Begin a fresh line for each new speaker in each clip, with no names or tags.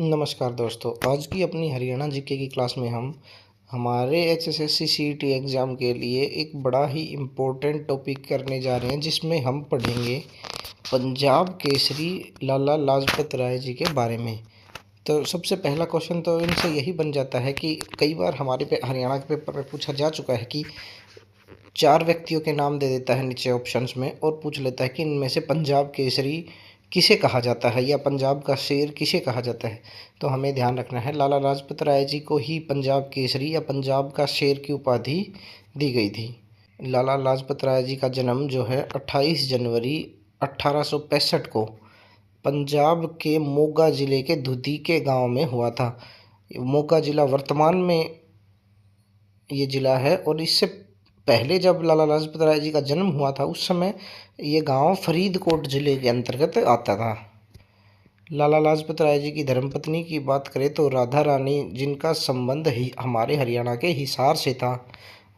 नमस्कार दोस्तों, आज की अपनी हरियाणा जीके की क्लास में हम हमारे एचएसएससी सीईटी एग्ज़ाम के लिए एक बड़ा ही इम्पोर्टेंट टॉपिक करने जा रहे हैं, जिसमें हम पढ़ेंगे पंजाब केसरी लाला लाजपत राय जी के बारे में। तो सबसे पहला क्वेश्चन तो इनसे यही बन जाता है कि कई बार हमारे हरियाणा के पेपर में पूछा जा चुका है कि 4 व्यक्तियों के नाम दे देता है नीचे ऑप्शंस में और पूछ लेता है कि इनमें से पंजाब केसरी किसे कहा जाता है या पंजाब का शेर किसे कहा जाता है। तो हमें ध्यान रखना है, लाला लाजपत राय जी को ही पंजाब केसरी या पंजाब का शेर की उपाधि दी गई थी। लाला लाजपत राय जी का जन्म जो है 28 जनवरी 1865 को पंजाब के मोगा ज़िले के धुदी के गांव में हुआ था। मोगा ज़िला वर्तमान में ये ज़िला है, और इससे पहले जब लाला लाजपत राय जी का जन्म हुआ था उस समय ये गांव फरीदकोट ज़िले के अंतर्गत आता था। लाला लाजपत राय जी की धर्मपत्नी की बात करें तो राधा रानी, जिनका संबंध ही हमारे हरियाणा के हिसार से था,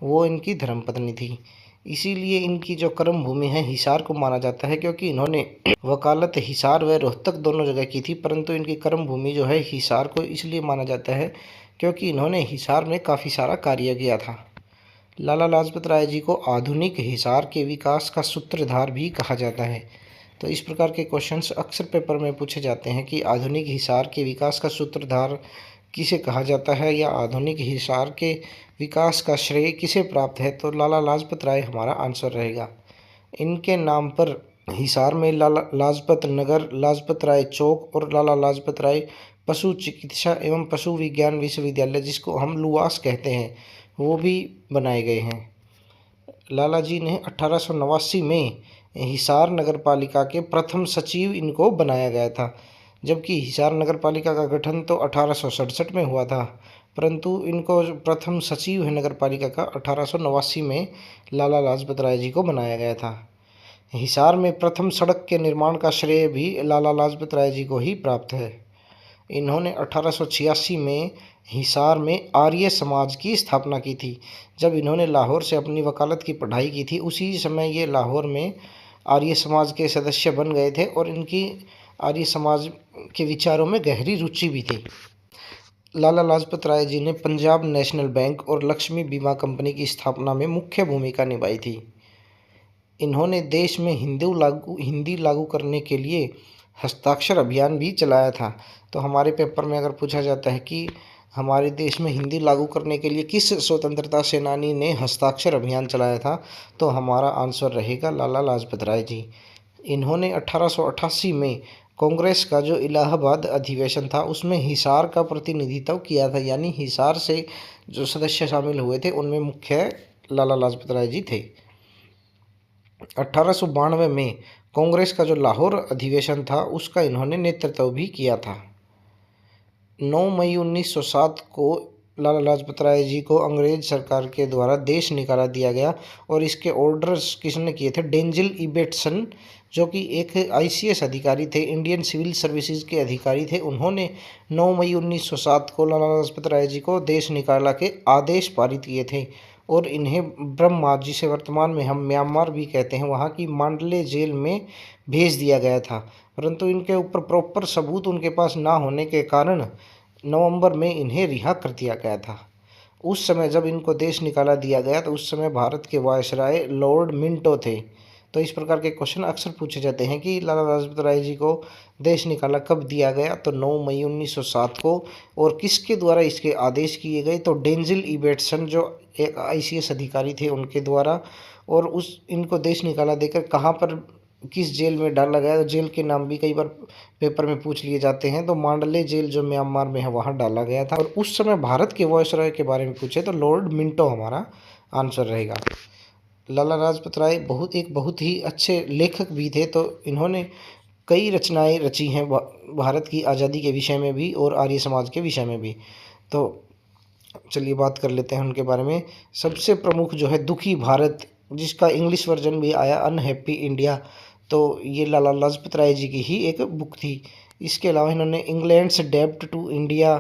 वो इनकी धर्मपत्नी थी। इसीलिए इनकी जो कर्म भूमि है हिसार को माना जाता है, क्योंकि इन्होंने वकालत हिसार व रोहतक दोनों जगह की थी, परंतु इनकी कर्म भूमि जो है हिसार को इसलिए माना जाता है क्योंकि इन्होंने हिसार में काफ़ी सारा कार्य किया था। लाला लाजपत राय जी को आधुनिक हिसार के विकास का सूत्रधार भी कहा जाता है। तो इस प्रकार के क्वेश्चंस अक्सर पेपर में पूछे जाते हैं कि आधुनिक हिसार के विकास का सूत्रधार किसे कहा जाता है या आधुनिक हिसार के विकास का श्रेय किसे प्राप्त है। तो लाला लाजपत राय हमारा आंसर रहेगा। इनके नाम पर हिसार में लाला लाजपत नगर, लाजपत राय चौक और लाला लाजपत राय पशु चिकित्सा एवं पशु विज्ञान विश्वविद्यालय, जिसको हम लुआस कहते हैं, वो भी बनाए गए हैं। लाला जी ने 1889 में हिसार नगर पालिका के प्रथम सचिव इनको बनाया गया था, जबकि हिसार नगर पालिका का गठन तो 1867 में हुआ था, परंतु इनको जो प्रथम सचिव है नगर पालिका का 1889 में लाला लाजपत राय जी को बनाया गया था। हिसार में प्रथम सड़क के निर्माण का श्रेय भी लाला लाजपत राय जी को ही प्राप्त है। इन्होंने 1886 में हिसार में आर्य समाज की स्थापना की थी। जब इन्होंने लाहौर से अपनी वकालत की पढ़ाई की थी उसी समय ये लाहौर में आर्य समाज के सदस्य बन गए थे और इनकी आर्य समाज के विचारों में गहरी रुचि भी थी। लाला लाजपत राय जी ने पंजाब नेशनल बैंक और लक्ष्मी बीमा कंपनी की स्थापना में मुख्य भूमिका निभाई थी। इन्होंने देश में हिंदी लागू करने के लिए हस्ताक्षर अभियान भी चलाया था। तो हमारे पेपर में अगर पूछा जाता है कि हमारे देश में हिंदी लागू करने के लिए किस स्वतंत्रता सेनानी ने हस्ताक्षर अभियान चलाया था, तो हमारा आंसर रहेगा लाला लाजपत राय जी। इन्होंने 1888 में कांग्रेस का जो इलाहाबाद अधिवेशन था उसमें हिसार का प्रतिनिधित्व किया था, यानी हिसार से जो सदस्य शामिल हुए थे उनमें मुख्य लाला लाजपत राय जी थे। 1892 में कांग्रेस का जो लाहौर अधिवेशन था उसका इन्होंने नेतृत्व भी किया था। 9 मई 1907 को लाला लाजपत राय जी को अंग्रेज सरकार के द्वारा देश निकाला दिया गया, और इसके ऑर्डर्स किसने किए थे? डेंजिल इबेटसन, जो कि एक आईसीएस अधिकारी थे, इंडियन सिविल सर्विसेज के अधिकारी थे। उन्होंने 9 मई 1907 को लाला लाजपत राय जी को देश निकाला के आदेश पारित किए थे, और इन्हें ब्रह्मा, जिसे वर्तमान में हम म्यांमार भी कहते हैं, वहाँ की मांडले जेल में भेज दिया गया था। परंतु इनके ऊपर प्रॉपर सबूत उनके पास ना होने के कारण नवंबर में इन्हें रिहा कर दिया गया था। उस समय जब इनको देश निकाला दिया गया तो उस समय भारत के वायसराय लॉर्ड मिंटो थे। तो इस प्रकार के क्वेश्चन अक्सर पूछे जाते हैं कि लाला लाजपत राय जी को देश निकाला कब दिया गया, तो 9 मई 1907 को, और किसके द्वारा इसके आदेश किए गए, तो डेंजिल इबेटसन जो एक आईसीएस अधिकारी थे उनके द्वारा। और उस इनको देश निकाला देकर कहाँ पर, किस जेल में डाला गया, तो जेल के नाम भी कई बार पेपर में पूछ लिए जाते हैं। तो मांडले जेल जो म्यांमार में है वहाँ डाला गया था, और उस समय भारत के वायसराय के बारे में पूछे तो लॉर्ड मिंटो हमारा आंसर रहेगा। लाला लाजपत राय बहुत ही अच्छे लेखक भी थे। तो इन्होंने कई रचनाएं रची हैं भारत की आज़ादी के विषय में भी और आर्य समाज के विषय में भी। तो चलिए बात कर लेते हैं उनके बारे में। सबसे प्रमुख जो है दुखी भारत, जिसका इंग्लिश वर्जन भी आया अनहैप्पी इंडिया, तो ये लाला लाजपत राय जी की ही एक बुक थी। इसके अलावा इन्होंने इंग्लैंड्स डेब्ट टू इंडिया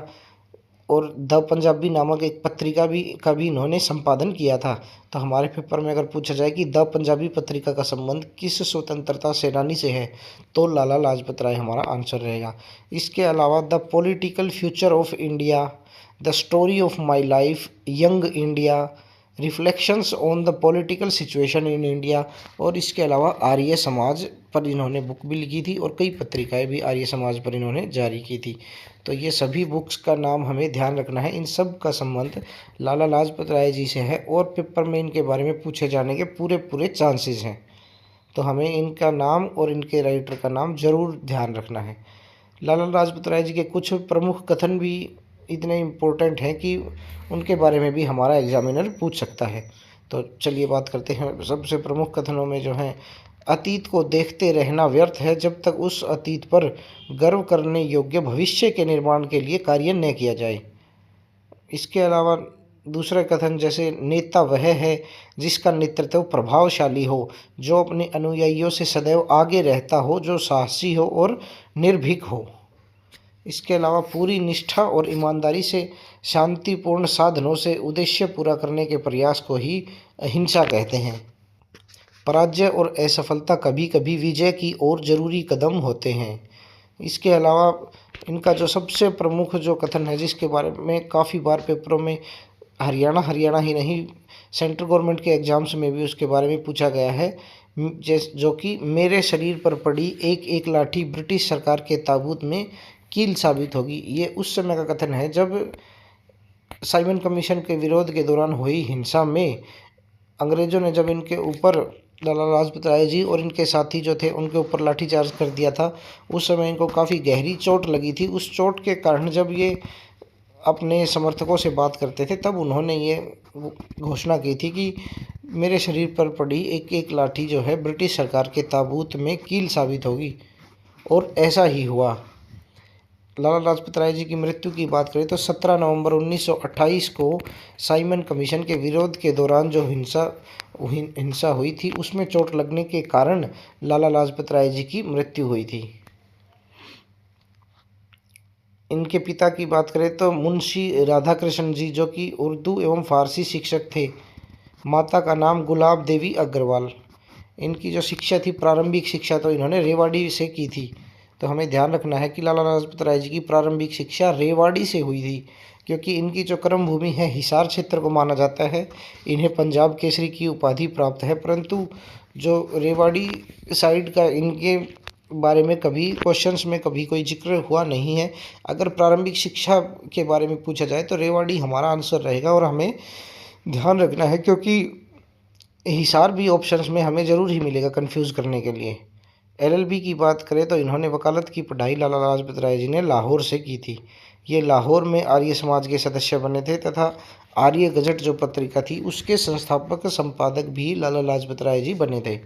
और द पंजाबी नामक एक पत्रिका का भी इन्होंने संपादन किया था। तो हमारे पेपर में अगर पूछा जाए कि द पंजाबी पत्रिका का संबंध किस स्वतंत्रता सेनानी से है, तो लाला लाजपत राय हमारा आंसर रहेगा। इसके अलावा the political future of India, the story of my life, young India, reflections on the political situation in India, और इसके अलावा आर्य समाज पर इन्होंने बुक भी लिखी थी और कई पत्रिकाएं भी आर्य समाज पर इन्होंने जारी की थी। तो ये सभी बुक्स का नाम हमें ध्यान रखना है। इन सब का संबंध लाला लाजपत राय जी से है और पेपर में इनके बारे में पूछे जाने के पूरे पूरे चांसेस हैं। तो हमें इनका नाम और इनके राइटर का नाम ज़रूर ध्यान रखना है। लाला लाजपत राय जी के कुछ प्रमुख कथन भी इतने इम्पोर्टेंट हैं कि उनके बारे में भी हमारा एग्जामिनर पूछ सकता है। तो चलिए बात करते हैं। सबसे प्रमुख कथनों में जो हैं, अतीत को देखते रहना व्यर्थ है जब तक उस अतीत पर गर्व करने योग्य भविष्य के निर्माण के लिए कार्य न किया जाए। इसके अलावा दूसरा कथन जैसे, नेता वह है जिसका नेतृत्व प्रभावशाली हो, जो अपने अनुयायियों से सदैव आगे रहता हो, जो साहसी हो और निर्भीक हो। इसके अलावा पूरी निष्ठा और ईमानदारी से शांतिपूर्ण साधनों से उद्देश्य पूरा करने के प्रयास को ही अहिंसा कहते हैं। पराजय और असफलता कभी कभी विजय की ओर जरूरी कदम होते हैं। इसके अलावा इनका जो सबसे प्रमुख जो कथन है, जिसके बारे में काफ़ी बार पेपरों में हरियाणा ही नहीं, सेंट्रल गवर्नमेंट के एग्जाम्स में भी उसके बारे में पूछा गया है, जो कि मेरे शरीर पर पड़ी एक एक लाठी ब्रिटिश सरकार के ताबूत में कील साबित होगी। ये उस समय का कथन है जब साइमन कमीशन के विरोध के दौरान हुई हिंसा में अंग्रेज़ों ने जब इनके ऊपर, लाला लाजपत राय जी और इनके साथी जो थे उनके ऊपर लाठीचार्ज कर दिया था, उस समय इनको काफ़ी गहरी चोट लगी थी। उस चोट के कारण जब ये अपने समर्थकों से बात करते थे, तब उन्होंने ये घोषणा की थी कि मेरे शरीर पर पड़ी एक एक लाठी जो है ब्रिटिश सरकार के ताबूत में कील साबित होगी, और ऐसा ही हुआ। लाला लाजपत राय जी की मृत्यु की बात करें तो 17 नवंबर 1928 को साइमन कमीशन के विरोध के दौरान जो हिंसा हुई थी, उसमें चोट लगने के कारण लाला लाजपत राय जी की मृत्यु हुई थी। इनके पिता की बात करें तो मुंशी राधाकृष्ण जी, जो कि उर्दू एवं फारसी शिक्षक थे। माता का नाम गुलाब देवी अग्रवाल। इनकी जो शिक्षा थी, प्रारंभिक शिक्षा तो इन्होंने रेवाड़ी से की थी। तो हमें ध्यान रखना है कि लाला लाजपत राय जी की प्रारंभिक शिक्षा रेवाड़ी से हुई थी, क्योंकि इनकी जो कर्म भूमि है हिसार क्षेत्र को माना जाता है। इन्हें पंजाब केसरी की उपाधि प्राप्त है, परंतु जो रेवाड़ी साइड का इनके बारे में कभी क्वेश्चंस में कभी कोई जिक्र हुआ नहीं है। अगर प्रारंभिक शिक्षा के बारे में पूछा जाए तो रेवाड़ी हमारा आंसर रहेगा, और हमें ध्यान रखना है क्योंकि हिसार भी ऑप्शंस में हमें ज़रूर ही मिलेगा कंफ्यूज करने के लिए। एलएलबी की बात करें तो इन्होंने वकालत की पढ़ाई लाला लाजपत राय जी ने लाहौर से की थी। ये लाहौर में आर्य समाज के सदस्य बने थे तथा आर्य गजट जो पत्रिका थी उसके संस्थापक संपादक भी लाला लाजपत राय जी बने थे।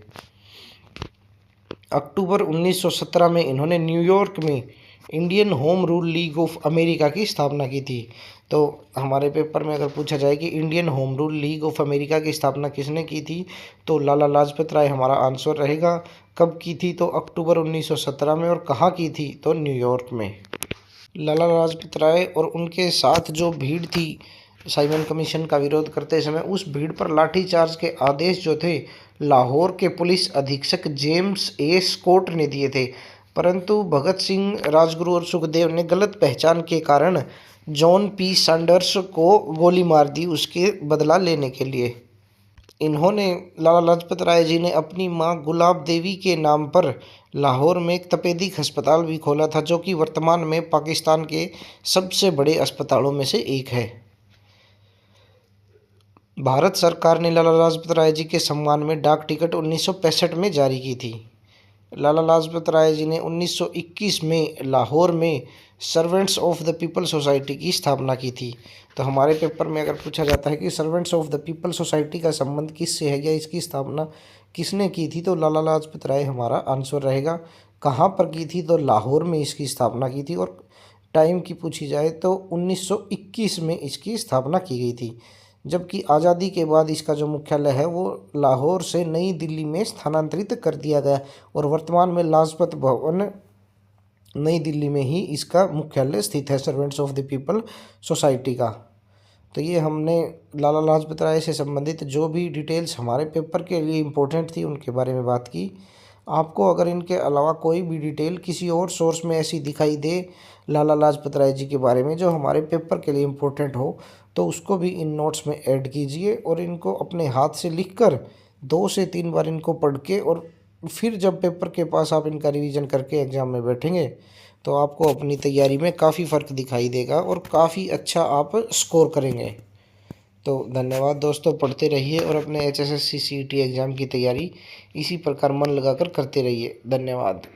अक्टूबर 1917 में इन्होंने न्यूयॉर्क में Indian home rule league of America की स्थापना की थी। तो हमारे पेपर में अगर पूछा जाए कि Indian home rule league of America की स्थापना किसने की थी, तो लाला लाजपत राय हमारा आंसर रहेगा। कब की थी, तो अक्टूबर 1917 में। और कहाँ की थी, तो न्यूयॉर्क में। लाला लाजपत राय और उनके साथ जो भीड़ थी साइमन कमीशन का विरोध करते समय, उस भीड़ पर लाठीचार्ज के आदेश जो थे लाहौर के पुलिस अधीक्षक जेम्स ए स्कॉट ने दिए थे, परंतु भगत सिंह, राजगुरु और सुखदेव ने गलत पहचान के कारण जॉन पी सैंडर्स को गोली मार दी उसके बदला लेने के लिए। इन्होंने, लाला लाजपत राय जी ने अपनी मां गुलाब देवी के नाम पर लाहौर में एक तपेदिक अस्पताल भी खोला था, जो कि वर्तमान में पाकिस्तान के सबसे बड़े अस्पतालों में से एक है। भारत सरकार ने लाला लाजपत राय जी के सम्मान में डाक टिकट 1965 में जारी की थी। लाला लाजपत राय जी ने 1921 में लाहौर में servants of the people society की स्थापना की थी। तो हमारे पेपर में अगर पूछा जाता है कि servants of the people society का संबंध किससे है या इसकी स्थापना किसने की थी, तो लाला लाजपत राय हमारा आंसर रहेगा। कहाँ पर की थी, तो लाहौर में इसकी स्थापना की थी। और टाइम की पूछी जाए तो 1921 में इसकी स्थापना की गई थी, जबकि आज़ादी के बाद इसका जो मुख्यालय है वो लाहौर से नई दिल्ली में स्थानांतरित कर दिया गया और वर्तमान में लाजपत भवन नई दिल्ली में ही इसका मुख्यालय स्थित है, servants of the people society का। तो ये हमने लाला लाजपत राय से संबंधित जो भी डिटेल्स हमारे पेपर के लिए इम्पोर्टेंट थी उनके बारे में बात की। आपको अगर इनके अलावा कोई भी डिटेल किसी और सोर्स में ऐसी दिखाई दे लाला लाजपत राय जी के बारे में जो हमारे पेपर के लिए इम्पोर्टेंट हो, तो उसको भी इन नोट्स में ऐड कीजिए और इनको अपने हाथ से लिखकर 2 से 3 बार इनको पढ़ के और फिर जब पेपर के पास आप इनका रिवीजन करके एग्ज़ाम में बैठेंगे तो आपको अपनी तैयारी में काफ़ी फ़र्क दिखाई देगा और काफ़ी अच्छा आप स्कोर करेंगे। तो धन्यवाद दोस्तों, पढ़ते रहिए और अपने HSSC CET एग्ज़ाम की तैयारी इसी प्रकार मन लगाकर करते रहिए। धन्यवाद।